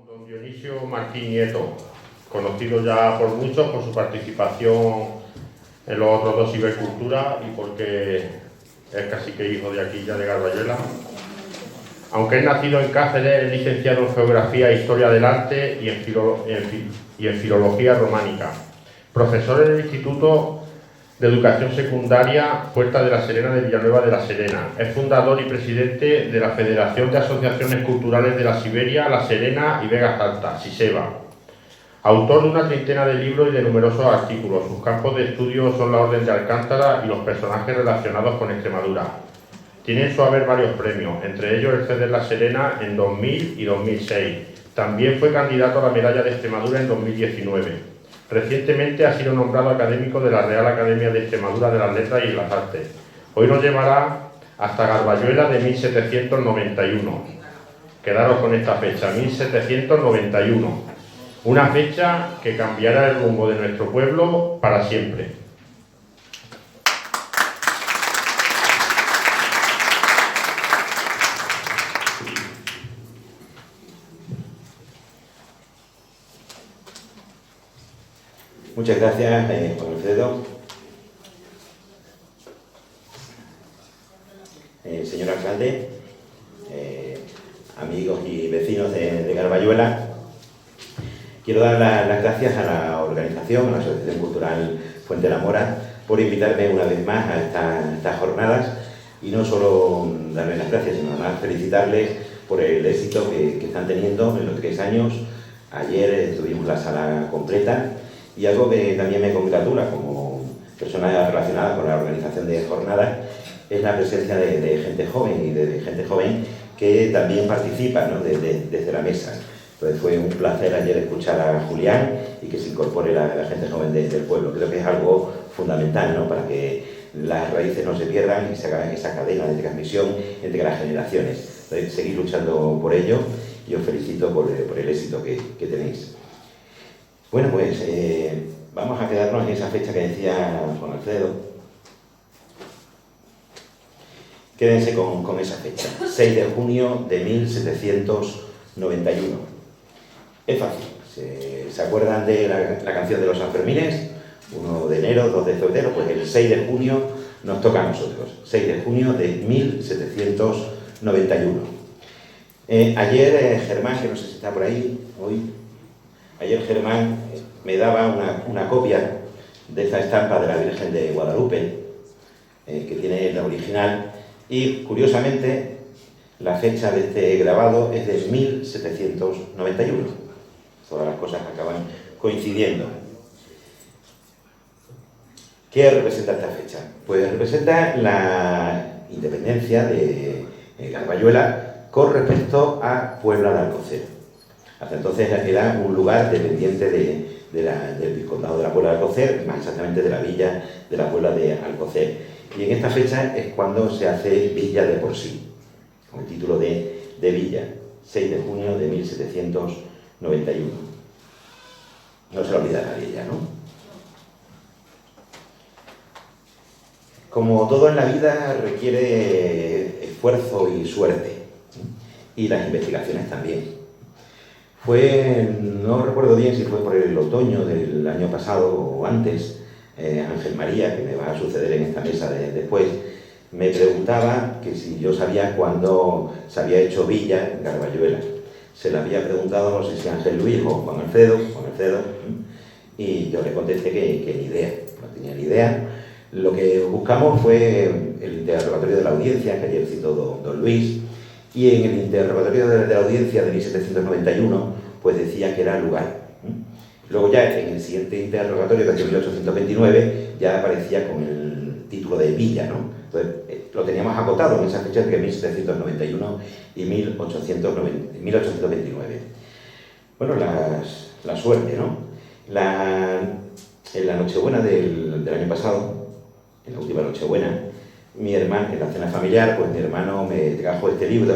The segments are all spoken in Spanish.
Don Dionisio Martín Nieto, conocido ya por muchos por su participación en los otros dos Cibercultura y porque es cacique hijo de aquí ya de Garbayuela. Aunque es nacido en Cáceres, es licenciado en Geografía e Historia del Arte y en Filología Románica. Profesor en el Instituto de Educación Secundaria Puerta de la Serena de Villanueva de la Serena. Es fundador y presidente de la Federación de Asociaciones Culturales de la Siberia, La Serena y Vegas Altas, SISEVA. Autor de una treintena de libros y de numerosos artículos. Sus campos de estudio son la Orden de Alcántara y los personajes relacionados con Extremadura. Tiene en su haber varios premios, entre ellos el CEDER La Serena en 2000 y 2006. También fue candidato a la Medalla de Extremadura en 2019. Recientemente ha sido nombrado académico de la Real Academia de Extremadura de las Letras y las Artes. Hoy nos llevará hasta Garbayuela de 1791. Quedaros con esta fecha, 1791. Una fecha que cambiará el rumbo de nuestro pueblo para siempre. Muchas gracias, Juan Alfredo. Señor alcalde, amigos y vecinos de Garbayuela, quiero dar las gracias a la organización, a la Asociación Cultural Fuente La Mora, por invitarme una vez más a estas jornadas y no solo darles las gracias, sino además felicitarles por el éxito que están teniendo en los 3 años. Ayer tuvimos la sala completa. Y algo que también me congratula como persona relacionada con la organización de jornadas es la presencia de gente joven y de gente joven que también participa, ¿no? desde la mesa. Entonces fue un placer ayer escuchar a Julián y que se incorpore la gente joven del pueblo. Creo que es algo fundamental, ¿no? Para que las raíces no se pierdan y se haga esa cadena de transmisión entre las generaciones. Entonces, seguir luchando por ello y os felicito por el éxito que tenéis. Bueno, pues vamos a quedarnos en esa fecha que decía Juan Alfredo. Quédense con esa fecha, 6 de junio de 1791. Es fácil, ¿se acuerdan de la canción de los Sanfermines? 1 de enero, 2 de febrero, pues el 6 de junio nos toca a nosotros, 6 de junio de 1791. Ayer Germán, que no sé si está por ahí hoy, ayer Germán me daba una copia de esa estampa de la Virgen de Guadalupe, que tiene la original, y curiosamente la fecha de este grabado es de 1791. Todas las cosas acaban coincidiendo. ¿Qué representa esta fecha? Pues representa la independencia de Garbayuela con respecto a Puebla de Alcocer. Hasta entonces era un lugar dependiente del Vizcondado de la Puebla de Alcocer, más exactamente de la villa de la Puebla de Alcocer. Y en esta fecha es cuando se hace Villa de por sí, con el título de Villa, 6 de junio de 1791. No se lo olvida nadie ya, ¿no? Como todo en la vida requiere esfuerzo y suerte, y las investigaciones también. No recuerdo bien si fue por el otoño del año pasado o antes, Ángel María, que me va a suceder en esta mesa después, me preguntaba que si yo sabía cuándo se había hecho Villa en Garbayuela. Se le había preguntado, no sé si Ángel Luis o Juan Alfredo, y yo le contesté que ni idea, no tenía ni idea. Lo que buscamos fue el interrogatorio de la audiencia, que ayer citó don Luis, y en el interrogatorio de la audiencia de 1791, pues decía que era lugar. Luego ya en el siguiente interrogatorio, que es de 1829, ya aparecía con el título de Villa, ¿no? Entonces, lo teníamos acotado en esa fecha entre 1791 y 1829. Bueno, la suerte, ¿no? En la Nochebuena del año pasado, en la última Nochebuena, mi hermano, en la cena familiar, pues mi hermano me trajo este libro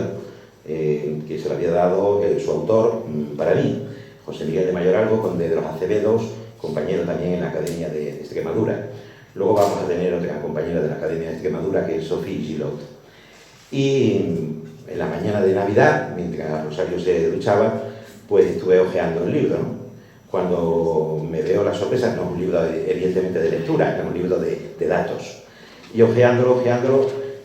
que se lo había dado su autor para mí, José Miguel de Mayoralgo, conde de los Acevedos, compañero también en la Academia de Extremadura. Luego vamos a tener otra compañera de la Academia de Extremadura, que es Sophie Gillot. Y en la mañana de Navidad, mientras Rosario se duchaba, pues estuve hojeando el libro, ¿no? Cuando me veo la sorpresa, no es un libro evidentemente de lectura, es un libro de datos. Y hojeándolo,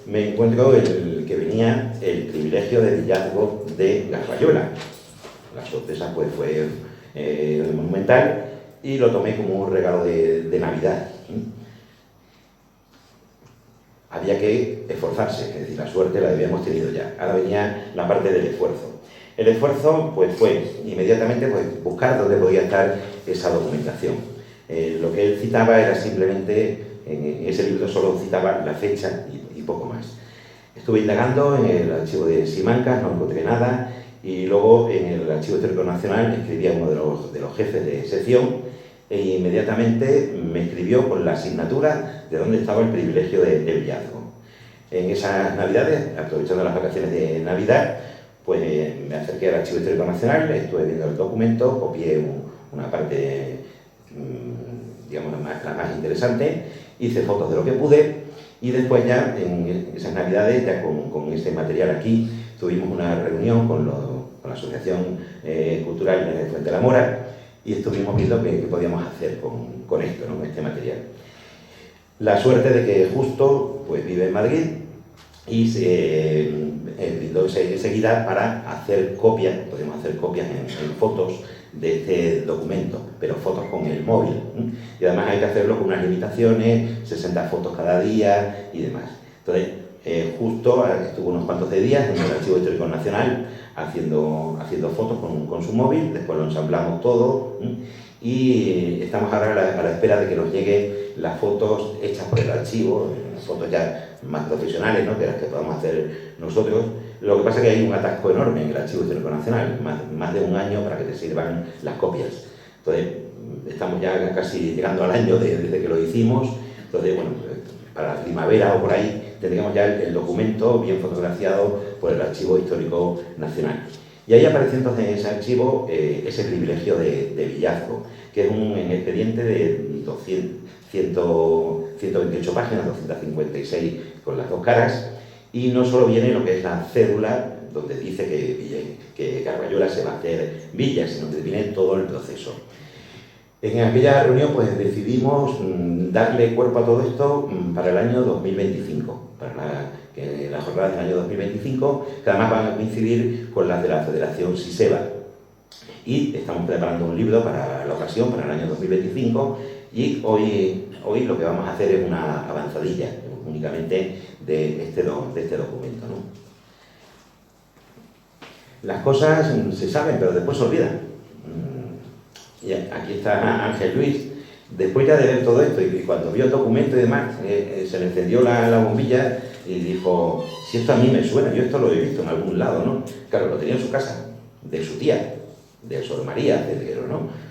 me encuentro que venía el privilegio de villazgo de Garbayuela. La sorpresa pues fue monumental y lo tomé como un regalo de Navidad. Había que esforzarse, es decir, la suerte la habíamos tenido ya. Ahora venía la parte del esfuerzo. El esfuerzo pues fue inmediatamente pues, buscar dónde podía estar esa documentación. Lo que él citaba era simplemente, en ese libro solo citaba la fecha y poco más. Estuve indagando en el archivo de Simancas, no encontré nada, y luego en el Archivo Histórico Nacional escribí a uno de los jefes de sección e inmediatamente me escribió con la asignatura de dónde estaba el privilegio del villazgo. En esas Navidades, aprovechando las vacaciones de Navidad, pues me acerqué al Archivo Histórico Nacional, estuve viendo el documento, copié una parte, digamos, la más interesante, hice fotos de lo que pude y después ya, en esas Navidades, ya con este material aquí, tuvimos una reunión con la Asociación Cultural de Fuente de la Mora y estuvimos viendo qué podíamos hacer con esto, ¿no? Con este material. La suerte de que justo pues, vive en Madrid y se brindó enseguida para hacer copias, podemos hacer copias en fotos de este documento, pero fotos con el móvil. Y además hay que hacerlo con unas limitaciones, 60 fotos cada día y demás. Entonces, justo estuvo unos cuantos de días en el Archivo Histórico Nacional haciendo fotos con su móvil, después lo ensamblamos todo y estamos ahora a la espera de que nos lleguen las fotos hechas por el archivo, fotos ya más profesionales, ¿no? De las que podamos hacer nosotros. Lo que pasa es que hay un atasco enorme en el Archivo Histórico Nacional, más de un año para que te sirvan las copias. Entonces, estamos ya casi llegando al año desde que lo hicimos. Entonces, bueno, para la primavera o por ahí tendríamos ya el documento bien fotografiado por el Archivo Histórico Nacional. Y ahí aparece entonces en ese archivo ese privilegio de villazgo, que es un expediente de 128 páginas, 256 con las dos caras, y no solo viene lo que es la cédula, donde dice que Garbayuela se va a hacer villa, sino que viene todo el proceso. En aquella reunión pues decidimos darle cuerpo a todo esto para el año 2025, para las jornadas del año 2025, que además van a coincidir con las de la Federación Siseba. Y estamos preparando un libro para la ocasión, para el año 2025, y hoy lo que vamos a hacer es una avanzadilla únicamente de este documento, ¿no? Las cosas se saben, pero después se olvidan. Y aquí está Ángel Luis. Después ya de ver todo esto, y cuando vio el documento y demás, se le encendió la bombilla y dijo, si esto a mí me suena, yo esto lo he visto en algún lado, ¿no? Claro, lo tenía en su casa, de su tía, de Sor María Cedrero, ¿no?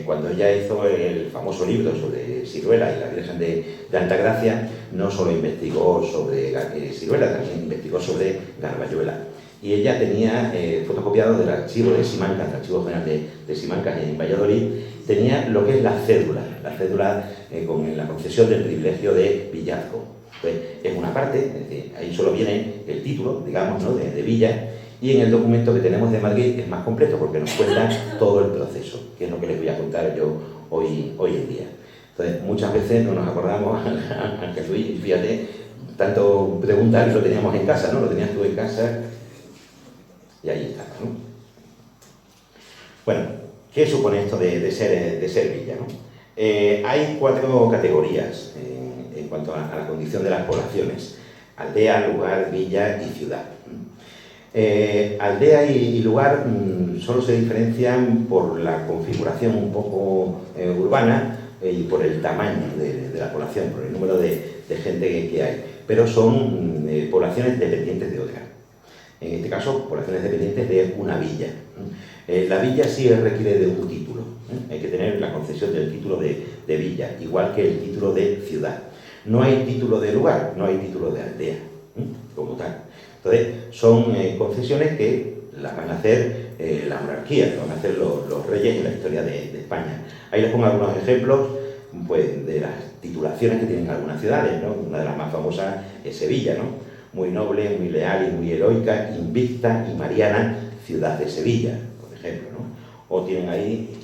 Cuando ella hizo el famoso libro sobre Siruela y la Virgen de Altagracia, no solo investigó sobre Siruela, también investigó sobre Garbayuela. Y ella tenía fotocopiado del archivo de Simancas, el archivo general de Simancas en Valladolid, tenía lo que es la cédula con la concesión del privilegio de villazgo. Entonces, es una parte, es decir, ahí solo viene el título, digamos, ¿no? de villa, y en el documento que tenemos de Madrid es más completo porque nos cuenta todo el proceso, que es lo que les voy a contar yo hoy en día. Entonces, muchas veces no nos acordamos, Ángel Luis, fíjate, tanto preguntar, lo teníamos en casa, ¿no? Lo tenías tú en casa. Y ahí está, ¿no? Bueno, ¿qué supone esto de ser villa, ¿no? Hay 4 categorías en cuanto a la condición de las poblaciones: aldea, lugar, villa y ciudad. Aldea y lugar solo se diferencian por la configuración un poco urbana y por el tamaño de la población, por el número de gente que hay, pero son poblaciones dependientes de otra. En este caso, poblaciones dependientes de una villa. La villa sí requiere de un título. Hay que tener la concesión del título de villa, igual que el título de ciudad. No hay título de lugar, no hay título de aldea, como tal. Entonces, son concesiones que las van a hacer la monarquía, que van a hacer los reyes en la historia de España. Ahí les pongo algunos ejemplos pues, de las titulaciones que tienen algunas ciudades, ¿no? Una de las más famosas es Sevilla, ¿no? Muy noble, muy leal y muy heroica, invicta y mariana, ciudad de Sevilla, por ejemplo, ¿no? O tienen ahí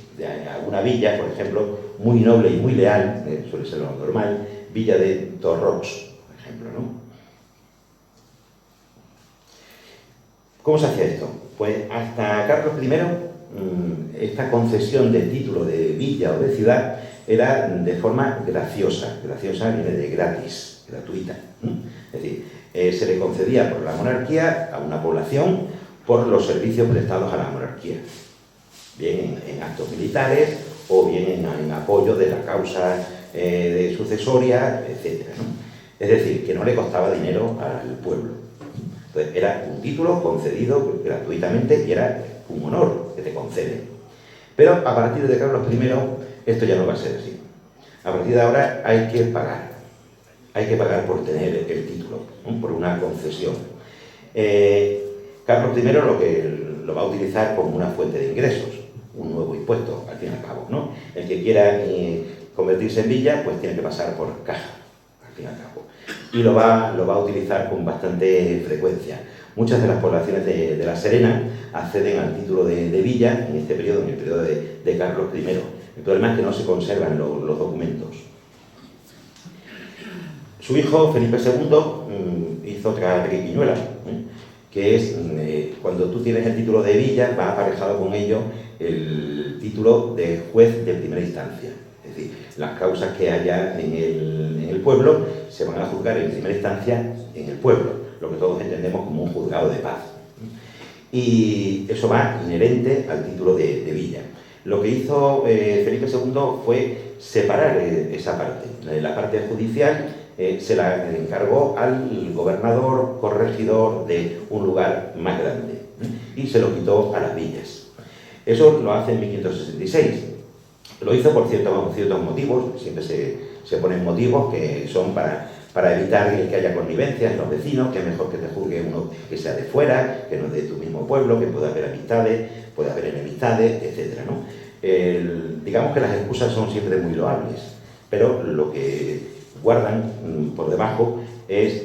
alguna villa, por ejemplo, muy noble y muy leal, suele ser lo normal, Villa de Torrox, por ejemplo, ¿no? ¿Cómo se hacía esto? Pues hasta Carlos I, esta concesión del título de villa o de ciudad era de forma graciosa. Graciosa viene de gratis, gratuita. Es decir, se le concedía por la monarquía a una población por los servicios prestados a la monarquía, bien en actos militares o bien en apoyo de la causa de sucesoria, etc., ¿no? Es decir, que no le costaba dinero al pueblo. Entonces, era un título concedido gratuitamente y era un honor que te conceden. Pero a partir de Carlos I, esto ya no va a ser así. A partir de ahora hay que pagar. Hay que pagar por tener el título, ¿no? Por una concesión. Carlos I lo va a utilizar como una fuente de ingresos, un nuevo impuesto, al fin y al cabo, ¿no? El que quiera convertirse en villa, pues tiene que pasar por caja, al fin y al cabo. Y lo va a utilizar con bastante frecuencia. Muchas de las poblaciones de La Serena acceden al título de villa en este periodo, en el periodo de Carlos I. El problema es que no se conservan los documentos. Su hijo, Felipe II, hizo otra triquiñuela, que es cuando tú tienes el título de villa, va aparejado con ello el título de juez de primera instancia. Es decir, las causas que haya en el pueblo se van a juzgar en primera instancia en el pueblo, lo que todos entendemos como un juzgado de paz. Y eso va inherente al título de villa. Lo que hizo Felipe II fue separar esa parte. La parte judicial se la encargó al gobernador corregidor de un lugar más grande y se lo quitó a las villas. Eso lo hace en 1566. Lo hizo por ciertos motivos, siempre se ponen motivos que son para evitar que haya connivencias en los vecinos, que es mejor que te juzgue uno que sea de fuera, que no es de tu mismo pueblo, que pueda haber amistades, puede haber enemistades, etc., ¿no? Digamos que las excusas son siempre muy loables, pero lo que guardan por debajo es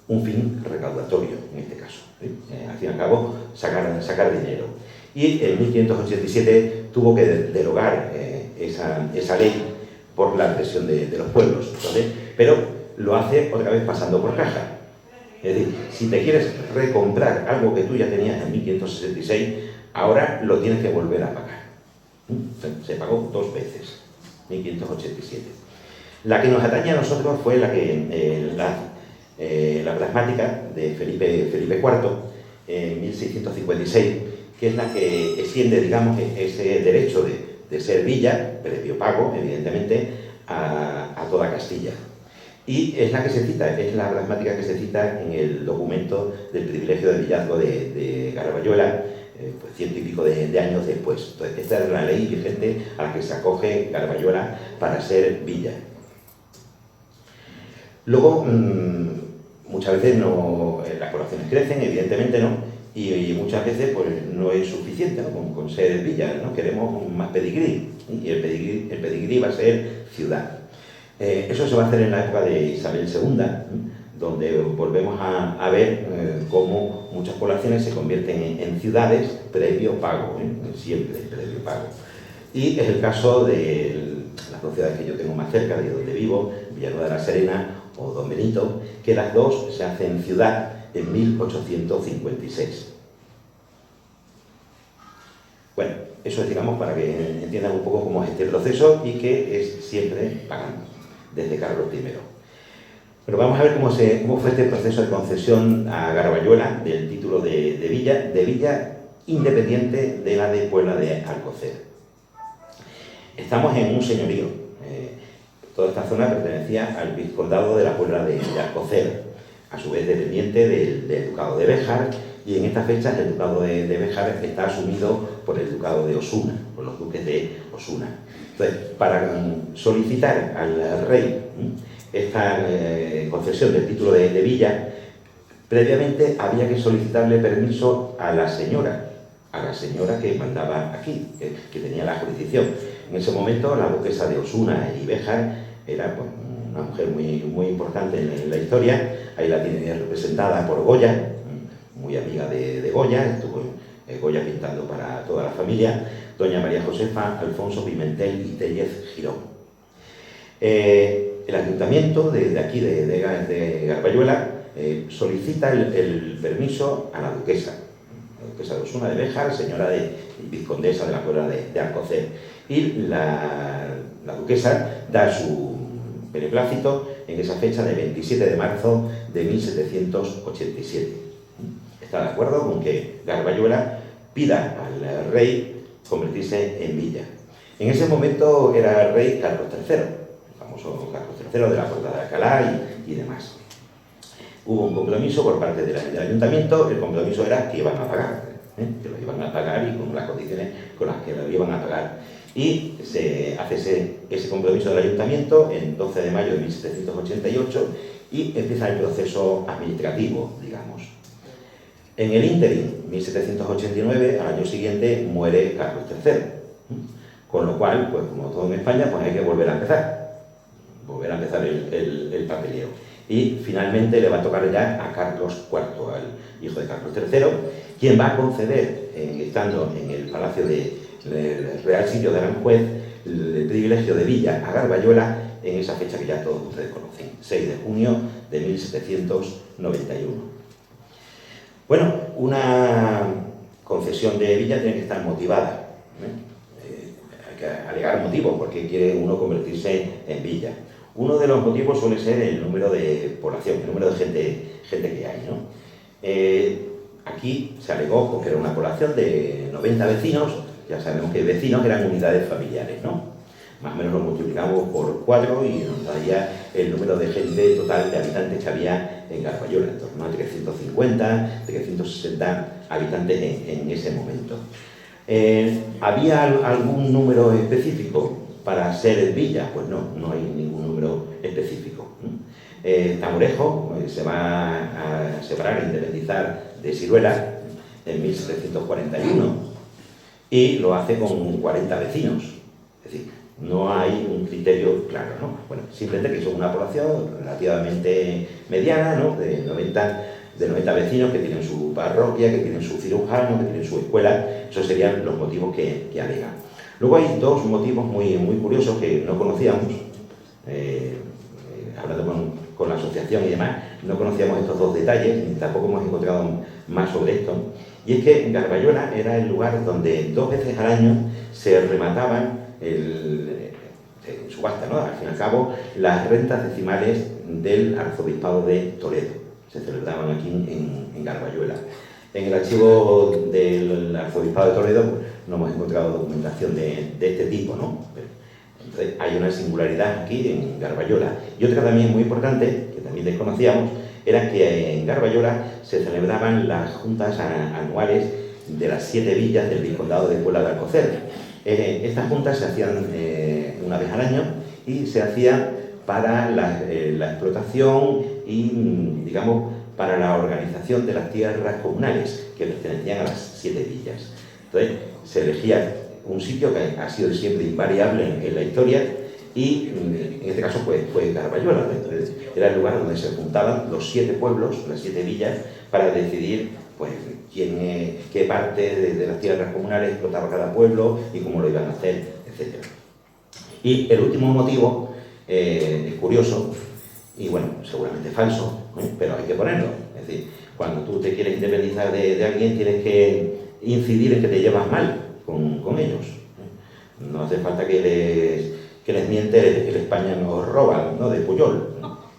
un fin recaudatorio, en este caso, ¿sí? Al fin y al cabo, sacar dinero. Y en 1587 tuvo que derogar esa ley por la presión de los pueblos, ¿vale? Pero lo hace otra vez pasando por caja. Es decir, si te quieres recomprar algo que tú ya tenías en 1566, ahora lo tienes que volver a pagar. Se pagó 2 veces, 1587. La que nos atañe a nosotros fue la pragmática de Felipe IV en 1656, que es la que extiende, digamos, ese derecho de ser villa, previo pago, evidentemente, a toda Castilla. Y es la que se cita, es la pragmática que se cita en el documento del privilegio de villazgo de Garbayuela, pues 100 y pico de años después. Entonces, esta es la ley vigente a la que se acoge Garbayuela para ser villa. Luego, muchas veces las poblaciones crecen, evidentemente no, y muchas veces pues, no es suficiente, ¿no? con ser villa, ¿no? Queremos más pedigrí, y el pedigrí va a ser ciudad. Eso se va a hacer en la época de Isabel II, donde volvemos a ver cómo muchas poblaciones se convierten en ciudades previo pago, siempre previo pago. Y es el caso de las 2 ciudades que yo tengo más cerca, de donde vivo, Villanueva de la Serena o Don Benito, que las dos se hacen ciudad en 1856. Bueno, eso es, digamos, para que entiendan un poco cómo es este proceso y que es siempre pagando, desde Carlos I. Pero vamos a ver cómo fue este proceso de concesión a Garbayuela del título de villa independiente de la de Puebla de Alcocer. Estamos en un señorío. Toda esta zona pertenecía al vizcondado de la Puebla de Alcocer, a su vez dependiente del ducado de Béjar, y en estas fechas el ducado de Béjar está asumido por el ducado de Osuna, por los duques de Osuna. Entonces, para solicitar al rey esta concesión del título de villa, previamente había que solicitarle permiso a la señora que mandaba aquí, que tenía la jurisdicción. En ese momento la duquesa de Osuna y Béjar era pues, una mujer muy importante en la historia. Ahí la tiene representada por Goya, muy amiga de Goya, estuvo Goya pintando para toda la familia, doña María Josefa Alfonso Pimentel y Tellez Girón. El ayuntamiento de aquí, de Garbayuela, solicita el permiso a la duquesa de Osuna de Béjar, señora vizcondesa de la Puebla de Alcocer, y la duquesa da su beneplácito en esa fecha de 27 de marzo de 1787. Está de acuerdo con que Garbayuela pida al rey convertirse en villa. En ese momento era rey Carlos III, el famoso Carlos III de la Puerta de Alcalá y demás. Hubo un compromiso por parte del ayuntamiento, el compromiso era que iban a pagar, que lo iban a pagar y con las condiciones con las que lo iban a pagar. Y se hace ese compromiso del ayuntamiento en 12 de mayo de 1788 y empieza el proceso administrativo, digamos. En el ínterin, 1789, al año siguiente, muere Carlos III. Con lo cual, pues como todo en España, pues hay que volver a empezar el papeleo. Y finalmente le va a tocar ya a Carlos IV, al hijo de Carlos III, quien va a conceder, estando en el Palacio del Real Sitio de Aranjuez, el privilegio de villa a Garbayuela en esa fecha que ya todos ustedes conocen, 6 de junio de 1791. Bueno, una concesión de villa tiene que estar motivada. Hay que alegar motivos porque quiere uno convertirse en villa. Uno de los motivos suele ser el número de población, el número de gente que hay, ¿no? Aquí se alegó porque era una población de 90 vecinos, ya sabemos que vecinos eran unidades familiares, ¿no? Más o menos lo multiplicamos por 4 y nos daría el número de gente total de habitantes que había en Garbayuela, en torno a 350, 360 habitantes en ese momento. ¿Había algún número específico para ser villa? Pues no hay ningún número específico. Tamurejo se va a separar e independizar de Siruela en 1741 y lo hace con 40 vecinos. Es decir, no hay un criterio claro, ¿no? Bueno, simplemente que son una población relativamente mediana, ¿no? de 90 vecinos que tienen su parroquia, que tienen su cirujano, que tienen su escuela. Esos serían los motivos que alegan. Luego hay dos motivos muy curiosos que no conocíamos, hablando con la asociación y demás, no conocíamos estos dos detalles, ni tampoco hemos encontrado más sobre esto, y es que Garbayuela era el lugar donde 2 veces al año se remataban en subasta, ¿no? Al fin y al cabo, las rentas decimales del arzobispado de Toledo se celebraban aquí en Garbayuela. En el archivo del arzobispado de Toledo no hemos encontrado documentación de este tipo, ¿no? Entonces hay una singularidad aquí en Garbayuela. Y otra también muy importante, que también desconocíamos, era que en Garbayuela se celebraban las juntas anuales de las 7 villas del Vizcondado de Puebla de Alcocer. Estas juntas se hacían una vez al año y se hacían para la explotación y, digamos, para la organización de las tierras comunales que pertenecían a las 7 villas. Entonces, se elegía un sitio que ha sido siempre invariable en la historia y, en este caso, fue Garbayuela. Entonces, era el lugar donde se juntaban los 7 pueblos, las 7 villas, para decidir pues, qué parte de las tierras comunales explotaba cada pueblo y cómo lo iban a hacer, etc. Y el último motivo es curioso y, bueno, seguramente falso, pero hay que ponerlo. Es decir, cuando tú te quieres independizar de alguien, tienes que incidir en que te llevas mal con ellos. No hace falta que les miente el España nos roba, ¿no? De Puyol,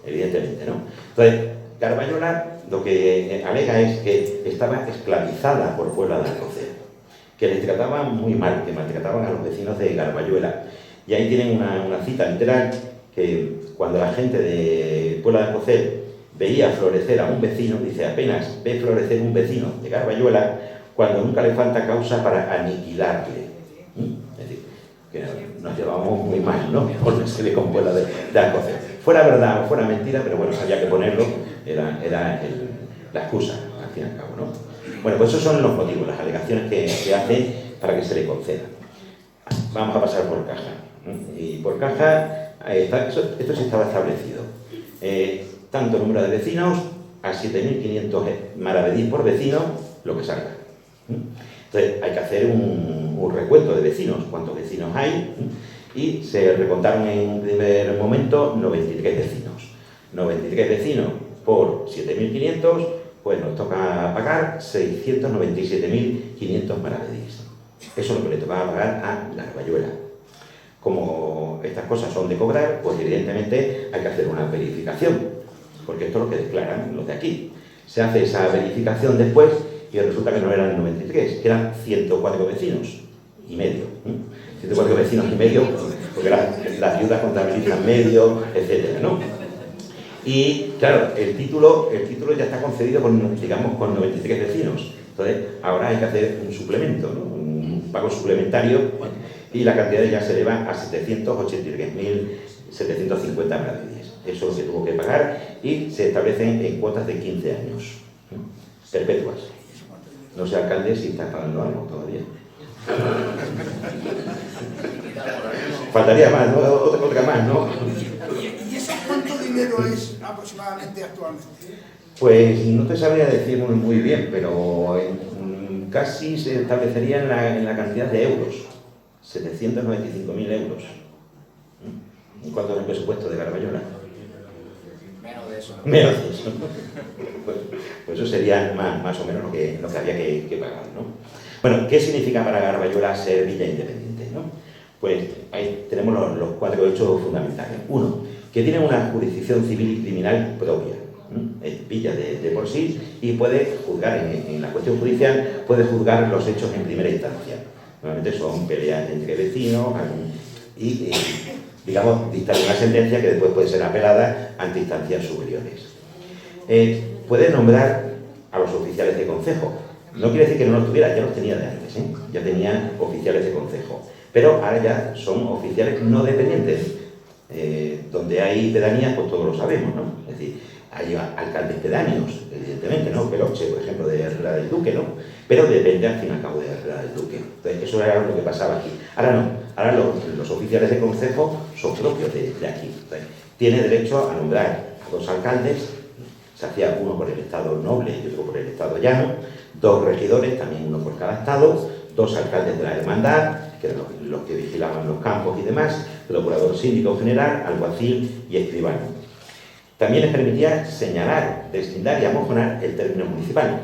evidentemente, ¿no? Entonces, Garbayuela lo que alega es que estaba esclavizada por Puebla de Alcocer, que les trataban muy mal, que maltrataban a los vecinos de Garbayuela. Y ahí tienen una cita literal que cuando la gente de Puebla de Alcocer veía florecer a un vecino, dice, apenas ve florecer un vecino de Garbayuela cuando nunca le falta causa para aniquilarle. Es decir, que nos llevamos muy mal, ¿no? Por decirle con Puebla de Alcocer. Fuera verdad o fuera mentira, pero bueno, había que ponerlo, era la excusa, al fin y al cabo, ¿no? Bueno, pues esos son los motivos, las alegaciones que hace para que se le conceda. Vamos a pasar por caja. Y por caja, esto sí estaba establecido. Tanto el número de vecinos, a 7.500 maravedís por vecino, lo que salga. Entonces hay que hacer un recuento de vecinos, cuántos vecinos hay, y se recontaron en un primer momento 93 vecinos. 93 vecinos por 7.500, pues nos toca pagar 697.500 maravedís. Eso es lo que le tocaba pagar a Garbayuela. Como estas cosas son de cobrar, pues evidentemente hay que hacer una verificación, porque esto es lo que declaran los de aquí. Se hace esa verificación después y resulta que no eran 93, que eran 104 vecinos y medio. 104 vecinos y medio, porque las viudas contabilizan medio, etcétera, ¿no? Y claro, el título ya está concedido con, digamos, con 93 vecinos. Entonces, ahora hay que hacer un suplemento, ¿no? Un pago suplementario, y la cantidad ya se eleva a 783.750 maravedíes. Eso es lo que tuvo que pagar y se establecen en cuotas de 15 años, perpetuas. No sé, alcalde, si está pagando algo todavía. Faltaría más, ¿no? Otra más, ¿no? ¿Y eso cuánto dinero es aproximadamente actualmente? Pues no te sabría decir muy bien, pero casi se establecería en la cantidad de euros. 795.000 euros. ¿En cuánto es el presupuesto de Garbayuela? Menos de eso. Menos de eso. Pues eso sería más o menos lo que había que pagar, ¿no? Bueno, ¿qué significa para Garbayuela ser villa independiente, ¿no? Pues ahí tenemos los 4 hechos fundamentales. Uno, que tiene una jurisdicción civil y criminal propia. Es villa de por sí y puede juzgar, en la cuestión judicial, puede juzgar los hechos en primera instancia. Normalmente son peleas entre vecinos y digamos, dictar una sentencia que después puede ser apelada ante instancias superiores. Puede nombrar a los oficiales de concejo. No quiere decir que no los tuviera, ya los tenía de antes, ya tenía oficiales de concejo. Pero ahora ya son oficiales no dependientes. Donde hay pedanías, pues todos lo sabemos, ¿no? Es decir, hay alcaldes pedáneos, evidentemente, ¿no? Peloche, por ejemplo, de Herrera del Duque, ¿no? Pero depende al fin y al cabo de Herrera del Duque. Entonces, eso era lo que pasaba aquí. Ahora no, ahora los oficiales de concejo son propios de aquí. Entonces, tiene derecho a nombrar a 2 alcaldes, se hacía uno por el estado noble y otro por el estado llano, 2 regidores, también uno por cada estado, 2 alcaldes de la hermandad, que eran los que vigilaban los campos y demás, procurador síndico general, alguacil y escribano. También les permitía señalar, deslindar y amojonar el término municipal,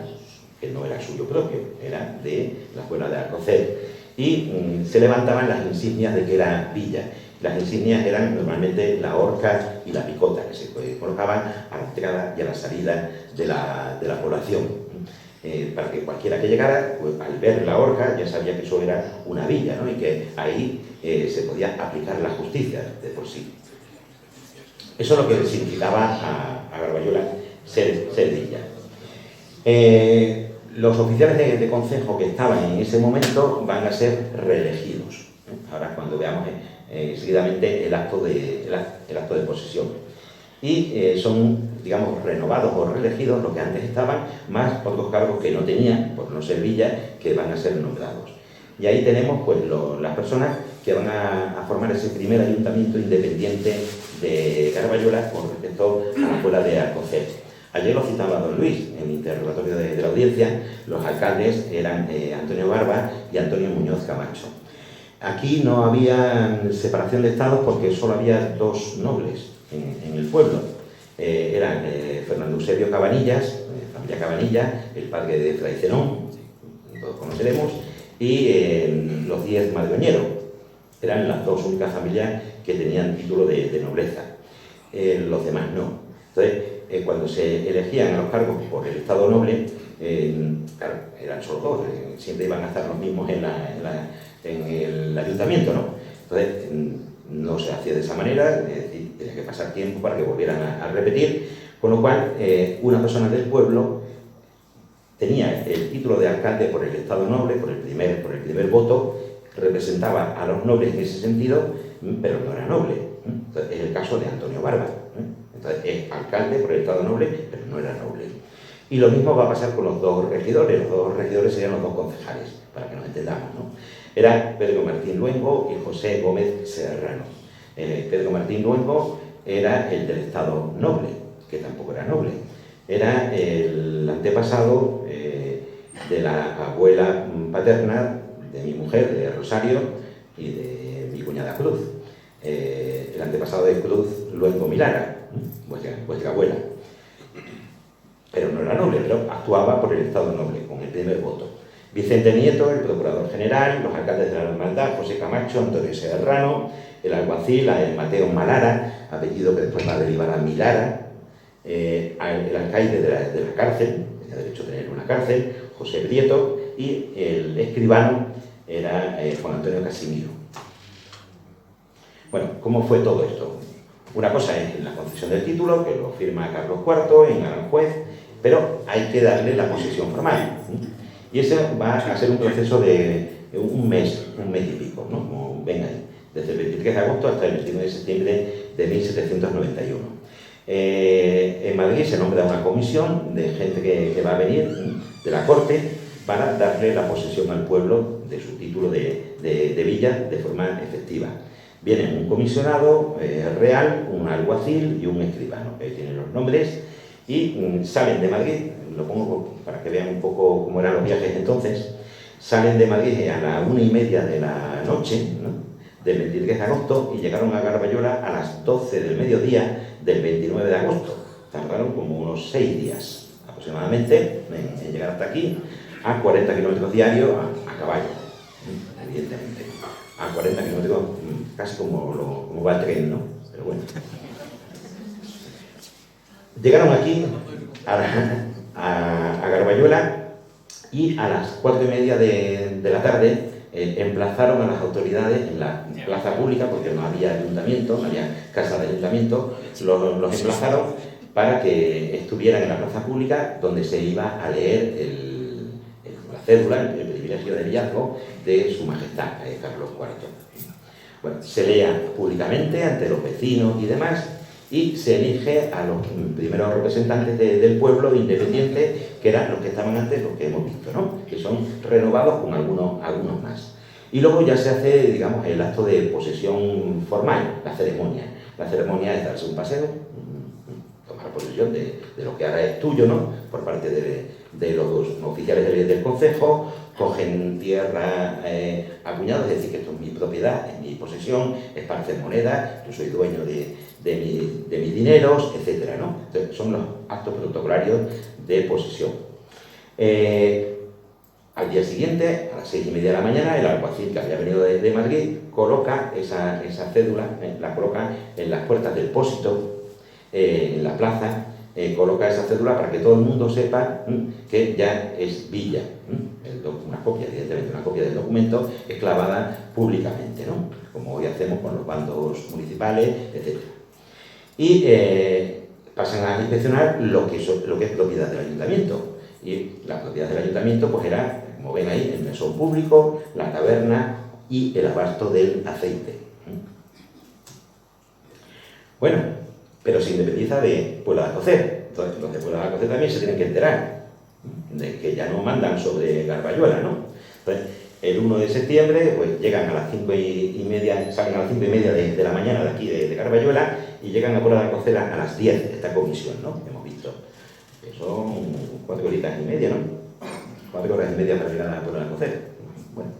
que no era suyo propio, era de la escuela de Alcocer. Y se levantaban las insignias de que era villa. Las insignias eran normalmente la horca y la picota, que se colocaban a la entrada y a la salida de la población. Para que cualquiera que llegara, pues, al ver la horca, ya sabía que eso era una villa, ¿no? Y que ahí se podía aplicar la justicia de por sí. Eso es lo que significaba a Garbayuela ser villa. Los oficiales de concejo que estaban en ese momento van a ser reelegidos. Ahora, cuando veamos seguidamente el acto de posesión. Y son, digamos, renovados o reelegidos los que antes estaban, más otros cargos que no tenían, por no ser villa, que van a ser nombrados. Y ahí tenemos, pues, las personas que van a formar ese primer ayuntamiento independiente de Garbayuela con respecto a la escuela de Alcocer. Ayer lo citaba don Luis en el interrogatorio de la audiencia. Los alcaldes eran Antonio Barba y Antonio Muñoz Camacho. Aquí no había separación de estados porque solo había 2 nobles en el pueblo. Eran Fernando Eusebio Cabanillas, familia Cabanilla, el padre de Fray Zenón, todos conoceremos, y los 10 Madroñero. Eran las 2 únicas familias que tenían título de nobleza. Los demás no. Entonces, cuando se elegían a los cargos por el estado noble, claro, eran solo 2, siempre iban a estar los mismos en el ayuntamiento, ¿no? Entonces, no se hacía de esa manera, es decir, tenía que pasar tiempo para que volvieran a repetir, con lo cual una persona del pueblo tenía el título de alcalde por el estado noble, por el primer voto, representaba a los nobles en ese sentido, pero no era noble. Entonces, es el caso de Antonio Barba. Entonces, es alcalde por el estado noble, pero no era noble. Y lo mismo va a pasar con los 2 regidores. Los 2 regidores serían los 2 concejales, para que nos entendamos, ¿no? Era Pedro Martín Luengo y José Gómez Serrano. Pedro Martín Luengo era el del estado noble, que tampoco era noble. Era el antepasado de la abuela paterna de mi mujer, de Rosario, y de mi cuñada Cruz. El antepasado de Cruz, Luengo Milara, vuestra abuela. Pero no era noble, pero actuaba por el Estado noble, con el primer voto. Vicente Nieto, el procurador general, los alcaldes de la Hermandad, José Camacho, Antonio Serrano, el alguacil, el Mateo Malara, apellido que después va a derivar a Milara, el alcaide de la cárcel, tenía derecho a tener una cárcel, José Prieto, y el escribano era Juan Antonio Casimiro. Bueno, ¿cómo fue todo esto? Una cosa es la concesión del título, que lo firma Carlos IV en Aranjuez, pero hay que darle la posesión formal. Y ese va a ser un proceso de un mes y pico, ¿no? Como ven ahí, desde el 23 de agosto hasta el 29 de septiembre de 1791. En Madrid se nombra una comisión de gente que va a venir de la corte para darle la posesión al pueblo de su título de villa de forma efectiva. Vienen un comisionado real, un alguacil y un escribano, que tienen los nombres, y salen de Madrid, lo pongo para que vean un poco cómo eran los viajes entonces, salen de Madrid a la 1:30 de la noche, ¿no?, del 23 de agosto, y llegaron a Garbayola a las 12 del mediodía del 29 de agosto. Tardaron como unos 6 días aproximadamente en llegar hasta aquí, a 40 kilómetros diarios a caballo, evidentemente. A 40 kilómetros, casi como va el tren, ¿no? Pero bueno. Llegaron aquí a Garbayola y a las 4:30 de la tarde emplazaron a las autoridades en la plaza pública, porque no había ayuntamiento, no había casa de ayuntamiento, los emplazaron para que estuvieran en la plaza pública, donde se iba a leer la cédula, el privilegio de hallazgo de su majestad, Carlos IV. Bueno, se lea públicamente ante los vecinos y demás, y se elige a los primeros representantes del pueblo independiente, que eran los que estaban antes, los que hemos visto, ¿no?, que son renovados con algunos más. Y luego ya se hace, digamos, el acto de posesión formal, la ceremonia. La ceremonia es darse un paseo, tomar posesión de lo que ahora es tuyo, ¿no?, por parte de los oficiales del concejo, cogen tierra a puñados, es decir, que esto es mi propiedad, es mi posesión, esparcen moneda, yo soy dueño de mis dineros, etcétera, ¿no? Entonces, son los actos protocolarios de posesión. Al día siguiente, a las 6:30 de la mañana, el alguacil que había venido de Madrid coloca esa cédula, la coloca en las puertas del pósito, en la plaza, coloca esa cédula para que todo el mundo sepa que ya es villa. Una copia, evidentemente, una copia del documento es clavada públicamente, ¿no?, como hoy hacemos con los bandos municipales, etc. Y pasan a inspeccionar lo que es propiedad del ayuntamiento. Y la propiedad del ayuntamiento pues era, como ven ahí, el mesón público, la taberna y el abasto del aceite. Bueno, pero se independiza de Puebla de Alcocer. Entonces, los de Puebla de Alcocer también se tienen que enterar de que ya no mandan sobre Garbayola, ¿no? Entonces, el 1 de septiembre, pues llegan a las 5:30, salen a las 5:30 de la mañana de aquí, de Garbayola, y llegan a Puebla de Alcocer a las 10, esta comisión, ¿no?, hemos visto. Que son 4 horitas y media, ¿no? 4 horas y media para llegar a Puebla de Alcocer. Bueno.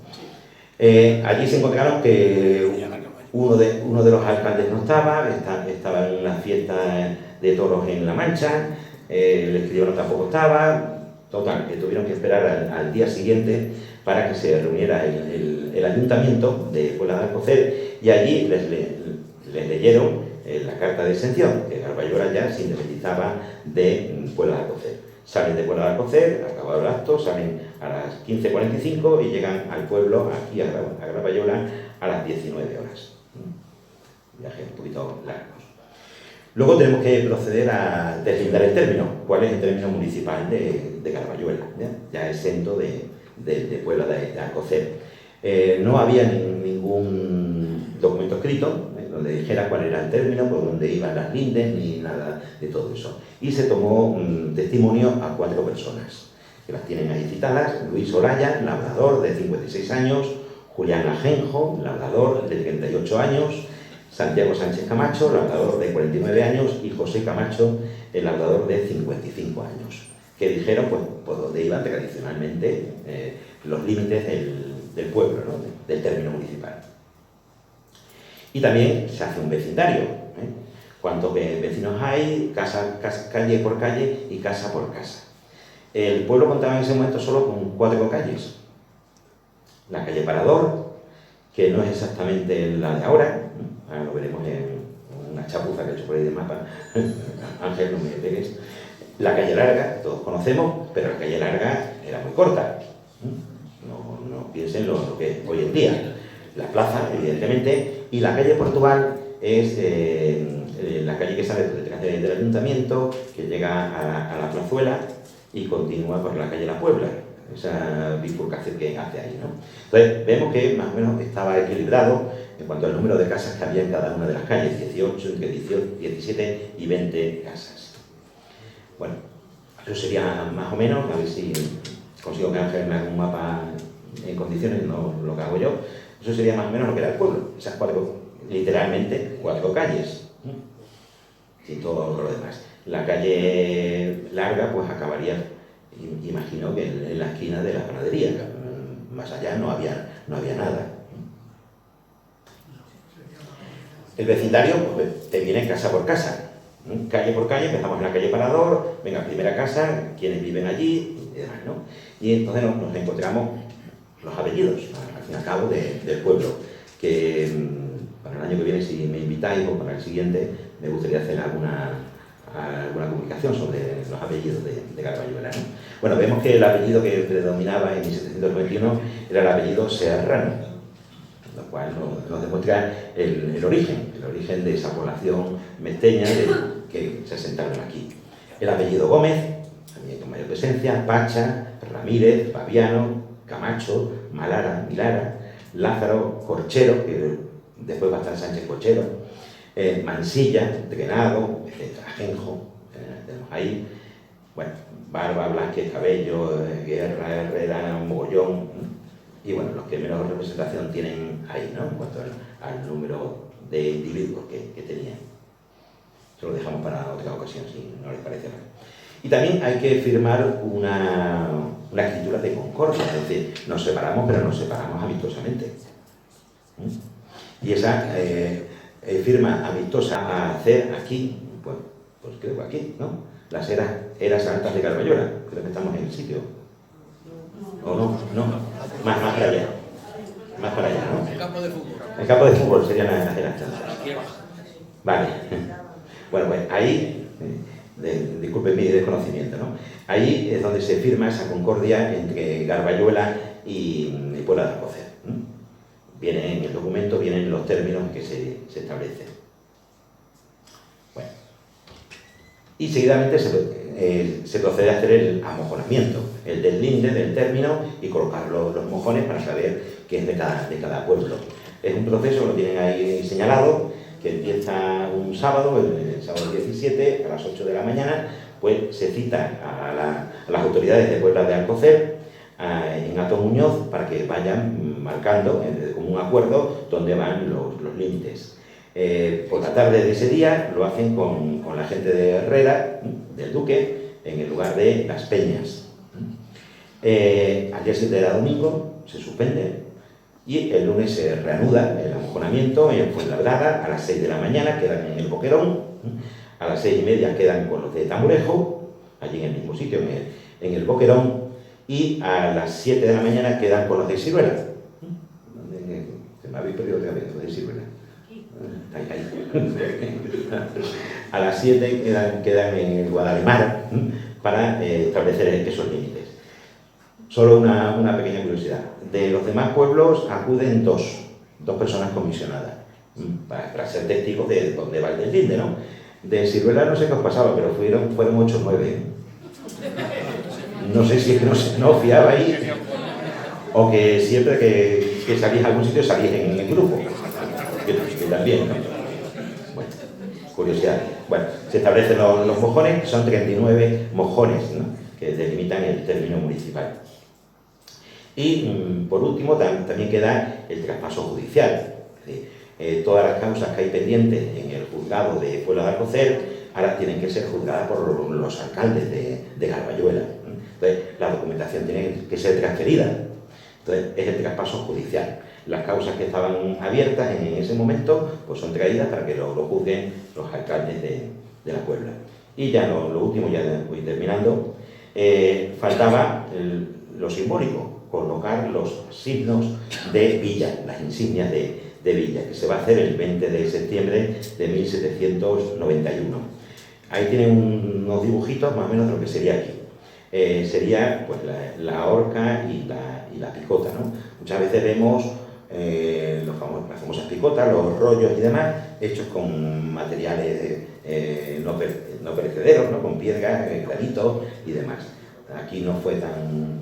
Allí se encontraron que uno de los alcaldes no estaba en la fiesta de toros en La Mancha, el escribano tampoco estaba. Total, que tuvieron que esperar al día siguiente para que se reuniera el ayuntamiento de Puebla de Alcocer, y allí les leyeron la carta de exención, que Garbayola ya se independizaba de Puebla de Alcocer. Salen de Puebla de Alcocer, acabado el acto, salen a las 15:45 y llegan al pueblo, aquí a Garbayola, a las 19 horas. Viaje un poquito largos. Luego tenemos que proceder a deslindar el término. ¿Cuál es el término municipal de Garbayola? Ya exento de Puebla de Alcocer. No había ningún documento escrito donde dijera cuál era el término, por dónde iban las lindes, ni nada de todo eso. Y se tomó testimonio a 4 personas, que las tienen ahí citadas: Luis Olaya, labrador de 56 años, Julián Ajenjo, labrador de 38 años, Santiago Sánchez Camacho, labrador de 49 años, y José Camacho, el labrador de 55 años, que dijeron, pues, por donde iban tradicionalmente los límites del pueblo, ¿no? Del término municipal. Y también se hace un vecindario, cuántos vecinos hay, calle por calle y casa por casa. El pueblo contaba en ese momento solo con 4 calles. La calle Parador, que no es exactamente la de ahora, ahora lo veremos en una chapuza que he hecho por ahí de mapa, Ángel, no me pegues. La calle Larga, todos conocemos, pero la calle Larga era muy corta. No piensen lo que es hoy en día. La plaza, evidentemente, y la calle Portugal es la calle que sale del ayuntamiento, que llega a la plazuela y continúa por la calle La Puebla, esa bifurcación que hace ahí, ¿no? Entonces, vemos que más o menos estaba equilibrado en cuanto al número de casas que había en cada una de las calles, 18, entre 17 y 20 casas. Bueno, eso sería más o menos, a ver si consigo que Ángel me haga un mapa en condiciones, no lo que hago yo. Eso sería más o menos lo que era el pueblo, esas 4, literalmente 4 calles, y todo lo demás. La calle Larga pues acabaría, imagino que en la esquina de la panadería, más allá no había nada. El vecindario pues, te viene casa por casa, calle por calle, empezamos en la calle Parador, venga, primera casa, quienes viven allí y demás, ¿no? Y entonces nos encontramos los apellidos, al fin y al cabo, del pueblo, que para el año que viene, si me invitáis, o para el siguiente, me gustaría hacer alguna publicación sobre los apellidos de Garbayuela, ¿no? Bueno, vemos que el apellido que predominaba en 1791 era el apellido Serrano, lo cual nos demuestra el origen de esa población mesteña que se asentaron aquí. El apellido Gómez, también con mayor presencia, Pacha, Ramírez, Fabiano, Camacho, Malara, Milara, Lázaro, Corchero, que después va a estar Sánchez Corchero, Mansilla, Drenado, etc. Ajenjo, tenemos ahí, bueno, Barba, Blasquez, Cabello, Guerra, Herrera, Mogollón, y bueno, los que menos representación tienen ahí, ¿no? En cuanto al número de individuos que tenían. Eso lo dejamos para otra ocasión, si no les parece mal. Y también hay que firmar una escritura de concordia, es decir, nos separamos, pero nos separamos amistosamente. Y esa firma amistosa a hacer aquí, pues creo que aquí, ¿no? Las eras altas de Garbayuela, creo que estamos en el sitio. ¿O no? No, más para allá. Más para allá, ¿no? El campo de fútbol. El campo de fútbol serían las eras altas. Vale. Bueno, pues ahí, disculpen mi desconocimiento, ¿no? Ahí es donde se firma esa concordia entre Garbayuela y Puebla de Alcocer. Viene en el documento, vienen los términos que se establecen. Bueno. Y seguidamente se procede a hacer el amojonamiento, el deslinde del término y colocar los mojones para saber qué es de cada pueblo. Es un proceso, lo tienen ahí señalado, que empieza un sábado, el sábado 17, a las 8 de la mañana, pues se cita a las autoridades de Puebla de Alcocer, en Ato Muñoz, para que vayan marcando como un acuerdo dónde van los límites. Por la tarde de ese día lo hacen con la gente de Herrera, del Duque, en el lugar de Las Peñas. Al día siguiente era domingo, se suspende, y el lunes se reanuda el amojonamiento en Fuenlabrada a las 6 de la mañana, quedan en el Boquerón, a las 6:30 quedan con los de Tamurejo, allí en el mismo sitio, en el Boquerón, y a las 7 de la mañana quedan con los de Ciruela. Se me habéis perdido otra vez, los de Ciruela. A las 7 quedan en el Guadalimar para establecer esos límites. Solo una pequeña curiosidad. De los demás pueblos acuden dos personas comisionadas para ser testigos de dónde va el deslinde, ¿no? De Ciruela no sé qué os pasaba, pero fueron 8 o 9. No sé si es que no fiaba ahí, o que siempre que salís a algún sitio salís en el grupo, que también, ¿no? Bueno, curiosidad. Bueno, se establecen los mojones, son 39 mojones, ¿no?, que delimitan el término municipal. Y, por último, también queda el traspaso judicial. Es decir, todas las causas que hay pendientes en el juzgado de Puebla de Alcocer ahora tienen que ser juzgadas por los alcaldes de Garbayuela. Entonces, la documentación tiene que ser transferida. Entonces, es el traspaso judicial. Las causas que estaban abiertas en ese momento pues son traídas para que lo juzguen los alcaldes de la Puebla. Y ya lo último, ya voy terminando, faltaba lo simbólico, colocar los signos de villa, las insignias de villa, que se va a hacer el 20 de septiembre de 1791. Ahí tienen unos dibujitos más o menos de lo que sería aquí. Sería pues la horca y la picota, ¿no? Muchas veces vemos las famosas picotas, los rollos y demás, hechos con materiales no perecederos, ¿no? Con piedras, granitos y demás. Aquí no fue tan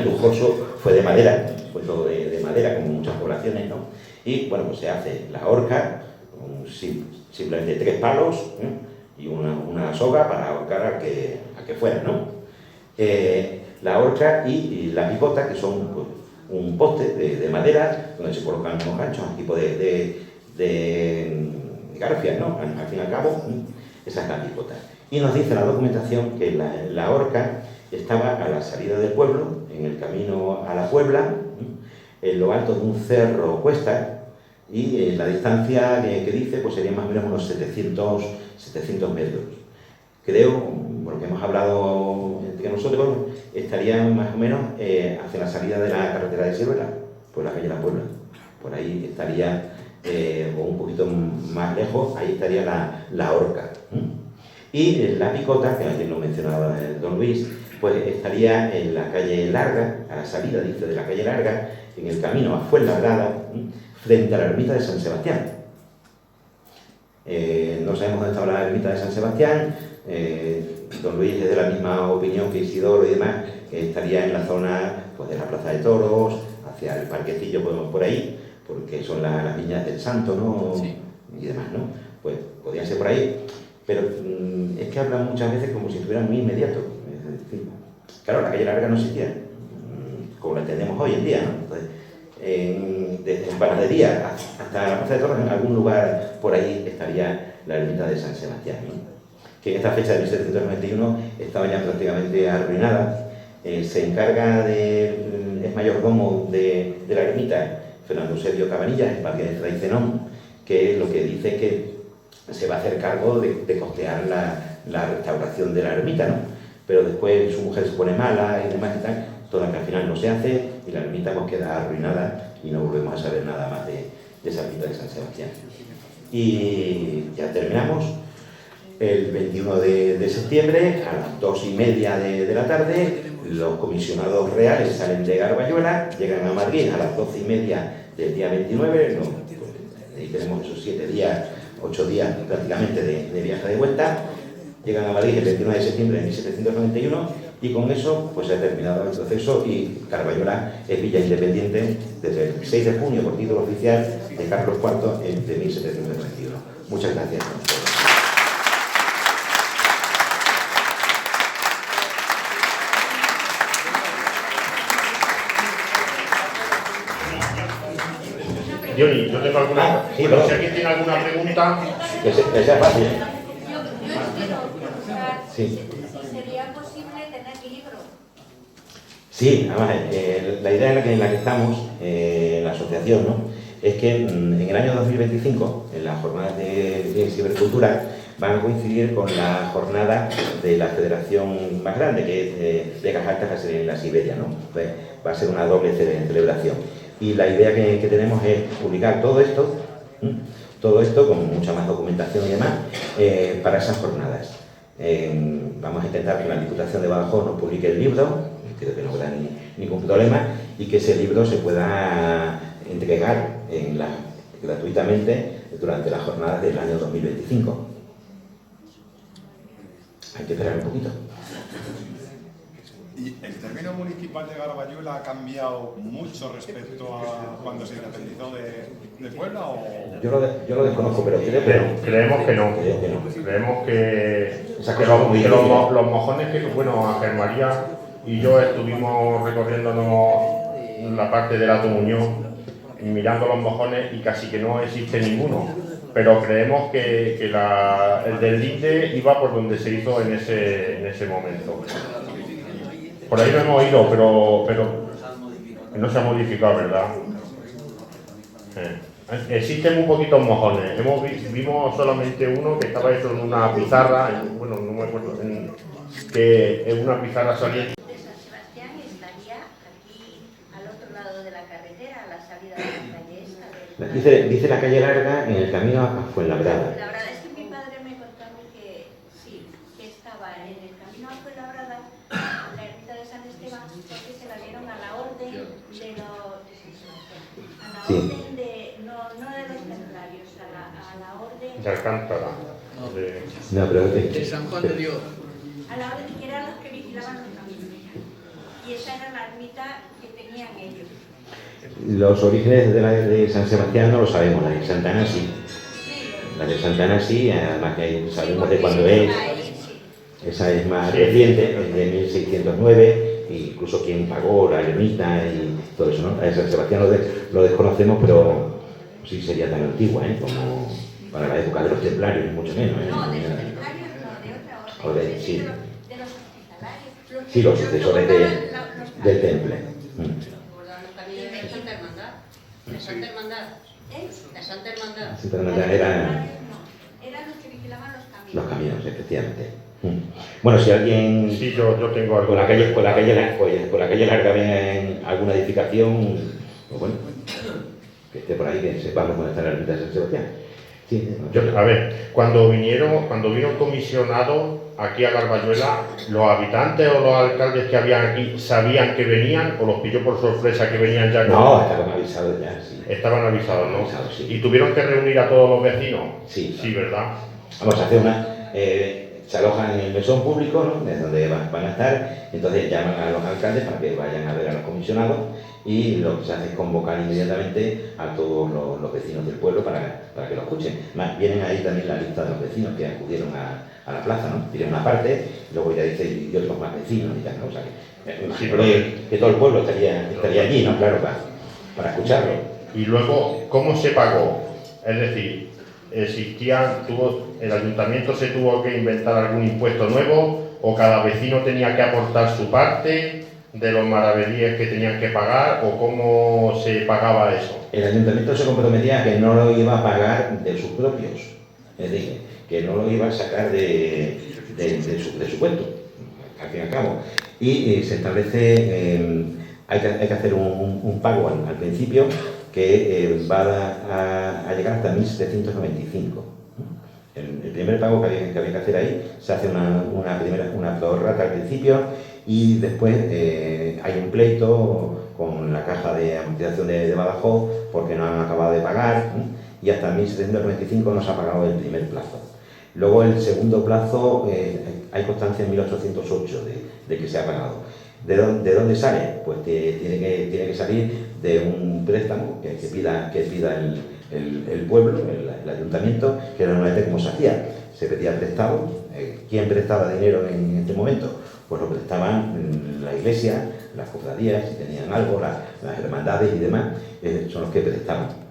lujoso, fue de madera, fue todo de madera, como muchas poblaciones, ¿no? Y bueno, pues se hace la horca, simplemente 3 palos y una soga para ahorcar a que fuera, ¿no? La horca y la picota, que son pues, un poste de madera donde se colocan unos ganchos, un tipo de garfias, ¿no? Al fin y al cabo, esa es la picota. Y nos dice la documentación que la horca estaba a la salida del pueblo, en el camino a la Puebla, en lo alto de un cerro cuesta, y la distancia que dice pues sería más o menos unos 700 metros. Creo, por lo que hemos hablado entre nosotros, estaría más o menos hacia la salida de la carretera de Siruela, por la calle La Puebla. Por ahí estaría, o un poquito más lejos, ahí estaría la horca. Y la picota, que ayer lo mencionaba don Luis, pues estaría en la calle Larga, a la salida, dice, de la calle Larga, en el camino a Fuenlabrada, frente a la ermita de San Sebastián. No sabemos dónde estaba la ermita de San Sebastián. Don Luis es de la misma opinión que Isidoro y demás, que estaría en la zona pues, de la Plaza de Toros, hacia el parquecillo por ahí, porque son las viñas del Santo, ¿no? Sí. Y demás, ¿no? Pues podrían ser por ahí, pero es que hablan muchas veces como si estuvieran muy inmediatos. Claro, la calle Larga no existía, como la entendemos hoy en día, ¿no? Entonces, desde Panadería hasta la Plaza de Toros, en algún lugar por ahí estaría la ermita de San Sebastián, ¿no? Que en esta fecha de 1791 estaba ya prácticamente arruinada. Se encarga es mayordomo de la ermita Fernando Eusebio Cabanillas, el padre de Fray Zenón, que lo que dice es que se va a hacer cargo de costear la restauración de la ermita, ¿no? Pero después su mujer se pone mala y demás y tal, toda que al final no se hace y la ermita pues queda arruinada y no volvemos a saber nada más de esa ermita de San Sebastián. Y ya terminamos. El 21 de septiembre, a las 2:30 de la tarde, los comisionados reales salen de Garbayuela, llegan a Madrid a las 12:30 del día 29, ahí tenemos esos 8 días prácticamente de viaje de vuelta, llegan a Madrid el 29 de septiembre de 1791 y con eso pues se ha terminado el proceso y Garbayuela es villa independiente desde el 6 de junio por título oficial de Carlos IV de 1791. Muchas gracias. Johnny, yo tengo alguna. Sí, bueno, si alguien tiene alguna pregunta. Que sea fácil. Yo quiero preguntar Sí. si sería posible tener libros. Sí, además, la idea en la que estamos, en la asociación, ¿no? Es que en el año 2025, en las jornadas de cibercultura, van a coincidir con la jornada de la federación más grande, que es de Cajaltas, va a ser en la Siberia, ¿no? Entonces, va a ser una doble celebración. Y la idea que tenemos es publicar todo esto con mucha más documentación y demás, para esas jornadas. Vamos a intentar que la Diputación de Badajoz nos publique el libro, creo que no habrá ningún problema, y que ese libro se pueda entregar gratuitamente durante las jornadas del año 2025. Hay que esperar un poquito. ¿Y el término municipal de Garbayuela ha cambiado mucho respecto a cuando se independizó de Puebla? ¿O? Yo lo desconozco, pero creo que no. Creemos que no. Creemos que los mojones que, bueno, Ángel María y yo estuvimos recorriéndonos la parte de la comunión, mirando los mojones y casi que no existe ninguno. Pero creemos que el del linde iba por donde se hizo en ese momento. Por ahí no hemos ido, pero no se ha modificado, ¿verdad? Existen un poquito mojones. Vimos solamente uno que estaba hecho en una pizarra, bueno, no me acuerdo, que en una pizarra saliente. De San Sebastián estaría aquí al otro lado de la carretera, a la salida de la calle esta. Dice la calle larga en el camino a Fuenlabrada. La verdad es que mi padre me contaba que sí, que estaba en el camino a Fuenlabrada, la ermita de San Esteban, porque se la dieron a la orden de los... a la Sí. orden de... no de los templarios, a la orden... De Alcántara. No, pero De San Juan de Dios. A la orden que eran los que vigilaban los caminos. Y esa era la ermita que tenían ellos. los orígenes de San Sebastián no lo sabemos, la de Santa Ana sí. La de Santa Ana sí, además que sabemos de cuándo es. Esa es más reciente, es de 1609, e incluso quien pagó la ermita y todo eso, ¿no? A San Sebastián lo desconocemos, pero sí sería tan antigua, como para la época de los templarios, ni mucho menos. No, de los templarios no, de otra orden. Sí. De los hospitalarios. Sí, los sucesores del temple. De Santa Hermandad. De Santa Hermandad. De Santa Hermandad. La Santa Hermandad eran Eran los que vigilaban los caminos. los caminos, efectivamente. Bueno, si alguien Sí, yo tengo algo. por la calle larga ven alguna edificación, pues bueno, que esté por ahí, que sepamos dónde está la ermita de San Sebastián. Sí, A ver, cuando vino el comisionado aquí a Garbayuela, ¿los habitantes o los alcaldes que habían aquí sabían que venían o los pilló por sorpresa que venían ya? No, estaban avisados ya, sí. Estaban avisados, ¿no? Avisados, sí. ¿Y tuvieron que reunir a todos los vecinos? Sí. Sí, ¿verdad? Vamos a hacer se alojan en el mesón público, ¿no? Es donde van a estar, entonces llaman a los alcaldes para que vayan a ver a los comisionados y lo que se hace es convocar inmediatamente a todos los vecinos del pueblo para que lo escuchen. Más, vienen ahí también la lista de los vecinos que acudieron a la plaza, ¿no? Tienen una parte, luego ya dice, y otros más vecinos y tal, ¿no? O sea, Sí, pero que todo el pueblo estaría allí, ¿no? Claro, para escucharlo. Y luego, ¿cómo se pagó? Es decir, el ayuntamiento se tuvo que inventar algún impuesto nuevo o cada vecino tenía que aportar su parte de los maravedíes que tenían que pagar o cómo se pagaba eso. El ayuntamiento se comprometía a que no lo iba a pagar de sus propios, es decir, que no lo iba a sacar de su cuento, al fin y al cabo. Y se establece, hay que hacer un pago al principio que va a llegar hasta 1795. El primer pago que había que hacer ahí, se hace una prorrata al principio y después hay un pleito con la caja de amortización de Badajoz porque no han acabado de pagar y hasta 1795 no se ha pagado el primer plazo. Luego el segundo plazo, hay constancia en 1808 de que se ha pagado. ¿De dónde sale? Pues tiene que salir de un préstamo que pida el pueblo, el ayuntamiento, que normalmente como se hacía, se pedía prestado. ¿Quién prestaba dinero en este momento? Pues lo prestaban la iglesia, las cofradías, si tenían algo, las hermandades y demás, son los que prestaban.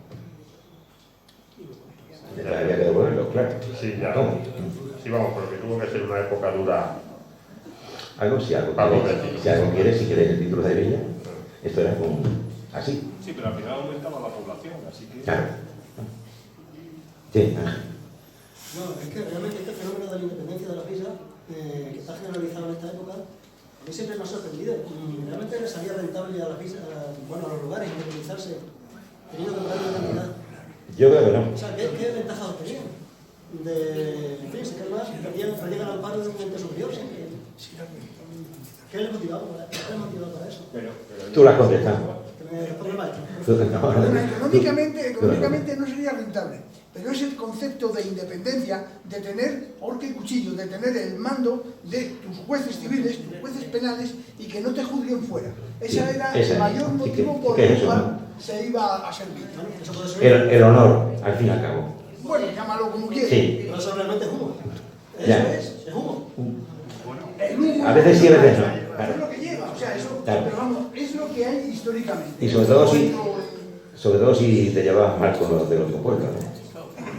Había que devolverlo, claro. Sí, ya. ¿Cómo? Sí, vamos, porque tuvo que ser una época dura. Si algo quieres, si quieres el título de villa, esto era como así. Sí, pero al final aumentaba la población, así que... Claro. Sí, Ángel. No, es que realmente este fenómeno de la independencia de la visa, que está generalizado en esta época, a mí siempre me ha sorprendido. Realmente les salía rentable a la visa, a los lugares independizarse, teniendo que pagar una cantidad. Yo creo que no. O sea, ¿qué ventajas obtenían? En fin, que además perdían al amparo de un ente superior siempre. ¿Qué les motivaba para eso? Tú lo has contestado. Que me responde el maestro. Económicamente no sería rentable, pero es el concepto de independencia, de tener horca y cuchillo, de tener el mando de tus jueces civiles, tus jueces penales y que no te juzguen fuera. Ese era el mayor motivo por el cual se iba a servir. El honor, al fin y al cabo. Bueno, llámalo como quieras. Sí. Pero eso realmente es humo. Ya. Es humo. El humo A veces sí, a veces no. es lo que lleva, o sea, eso, Claro. pero vamos, es lo que hay históricamente. Y sobre todo si te llevabas mal con los del otro pueblo, ¿no?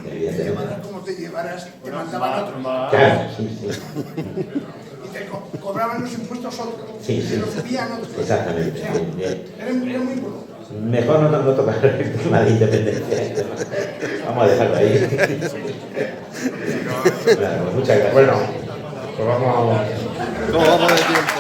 Te Evidentemente. llevaras como te llevaras, te mandaban otro. Claro, sí. Y cobraban los impuestos otros, Sí, sí. se los subían otros. Exactamente. O sea, Bien, bien. era muy importante. Mejor no tocar el tema de independencia. Vamos a dejarlo ahí. Claro, muchas gracias. Bueno, pues vamos a... ¿Cómo vamos de tiempo?